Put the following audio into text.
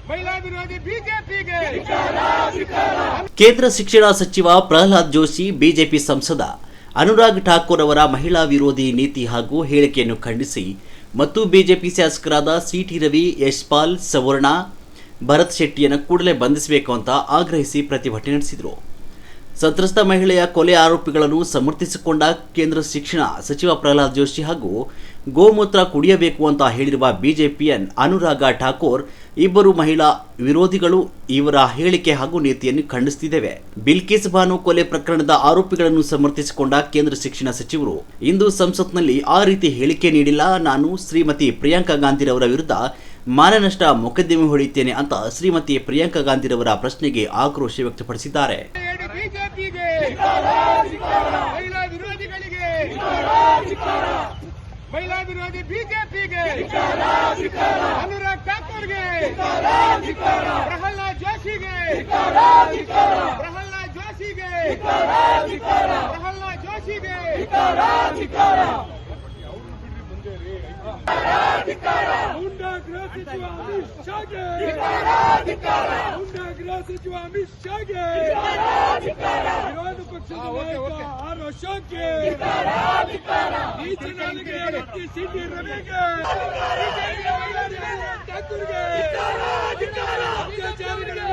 ಮಹಿಳಾ ವಿರೋಧಿ ಬಿಜೆಪಿಗೆ ಕೇಂದ್ರ ಶಿಕ್ಷಣ ಸಚಿವ ಪ್ರಹ್ಲಾದ್ ಜೋಶಿ ಬಿಜೆಪಿ ಸಂಸದ ಅನುರಾಗ್ ಠಾಕೂರ್ ಅವರ ಮಹಿಳಾ ವಿರೋಧಿ ನೀತಿ ಹಾಗೂ ಹೇಳಿಕೆಯನ್ನು ಖಂಡಿಸಿ ಮತ್ತು ಬಿಜೆಪಿ ಶಾಸಕರಾದ ಸಿಟಿ ರವಿ, ಯಶ್ಪಾಲ್, ಸವರ್ಣ, ಭರತ್ ಶೆಟ್ಟಿಯನ್ನು ಕೂಡಲೇ ಬಂಧಿಸಬೇಕು ಅಂತ ಆಗ್ರಹಿಸಿ ಪ್ರತಿಭಟನೆ ನಡೆಸಿದರು. ಸಂತ್ರಸ್ತ ಮಹಿಳೆಯ ಕೊಲೆ ಆರೋಪಿಗಳನ್ನು ಸಮರ್ಥಿಸಿಕೊಂಡ ಕೇಂದ್ರ ಶಿಕ್ಷಣ ಸಚಿವ ಪ್ರಹ್ಲಾದ್ ಜೋಶಿ ಹಾಗೂ ಗೋಮೂತ್ರ ಕುಡಿಯಬೇಕು ಅಂತ ಹೇಳಿರುವ ಬಿಜೆಪಿಯನ್ ಅನುರಾಗ್ ಠಾಕೂರ್ ಇಬ್ಬರು ಮಹಿಳಾ ವಿರೋಧಿಗಳು ಇವರ ಹೇಳಿಕೆ ಹಾಗೂ ನೀತಿಯನ್ನು ಖಂಡಿಸುತ್ತಿದ್ದೇವೆ. ಬಿಲ್ಕಿಸ್ ಬಾನು ಕೊಲೆ ಪ್ರಕರಣದ ಆರೋಪಿಗಳನ್ನು ಸಮರ್ಥಿಸಿಕೊಂಡ ಕೇಂದ್ರ ಶಿಕ್ಷಣ ಸಚಿವರು ಇಂದು ಸಂಸತ್ನಲ್ಲಿ ಆ ರೀತಿ ಹೇಳಿಕೆ ನೀಡಿಲ್ಲ. ನಾನು ಶ್ರೀಮತಿ ಪ್ರಿಯಾಂಕಾ ಗಾಂಧಿರವರ ವಿರುದ್ಧ ಮಾನನಷ್ಟ ಮೊಕದ್ದಮೆ ಹೊಡೆಯುತ್ತೇನೆ ಅಂತ ಶ್ರೀಮತಿ ಪ್ರಿಯಾಂಕಾ ಗಾಂಧಿರವರ ಪ್ರಶ್ನೆಗೆ ಆಕ್ರೋಶ ವ್ಯಕ್ತಪಡಿಸಿದ್ದಾರೆ. ಬಿಜೆಪಿಗೆ ಮಹಿಳಾ ವಿರೋಧಿಗಳಿಗೆ ಮಹಿಳಾ ವಿರೋಧಿ ಬಿಜೆಪಿಗೆ ಅನುರಾಗ್ ಠಾಕೂರ್ಗೆ ಪ್ರಹ್ಲಾದ್ ಜೋಶಿಗೆ ಪ್ರಹ್ಲಾದ್ ಜೋಶಿಗೆ ಪ್ರಹ್ಲಾದ್ ಜೋಶಿಗೆ ಗೃಹ ಸಚಿವ ಅಮಿತ್ ಶಾಗೆ ಸಚಿವ ಅಮಿತ್ ಶಾಗೆ ವಿರೋಧ ಪಕ್ಷದ ನಾಯಕ ಆರ್ ಅಶೋಕ್ಗೆ ನೀಚ ನಾಲಿಗೆಯ ವ್ಯಕ್ತಿ ಸಿಟಿ ರವಿಗೆ ಠಾಕೂರ್ಗೆ ಅತ್ಯಾಚಾರಿಗಳಿಗೆ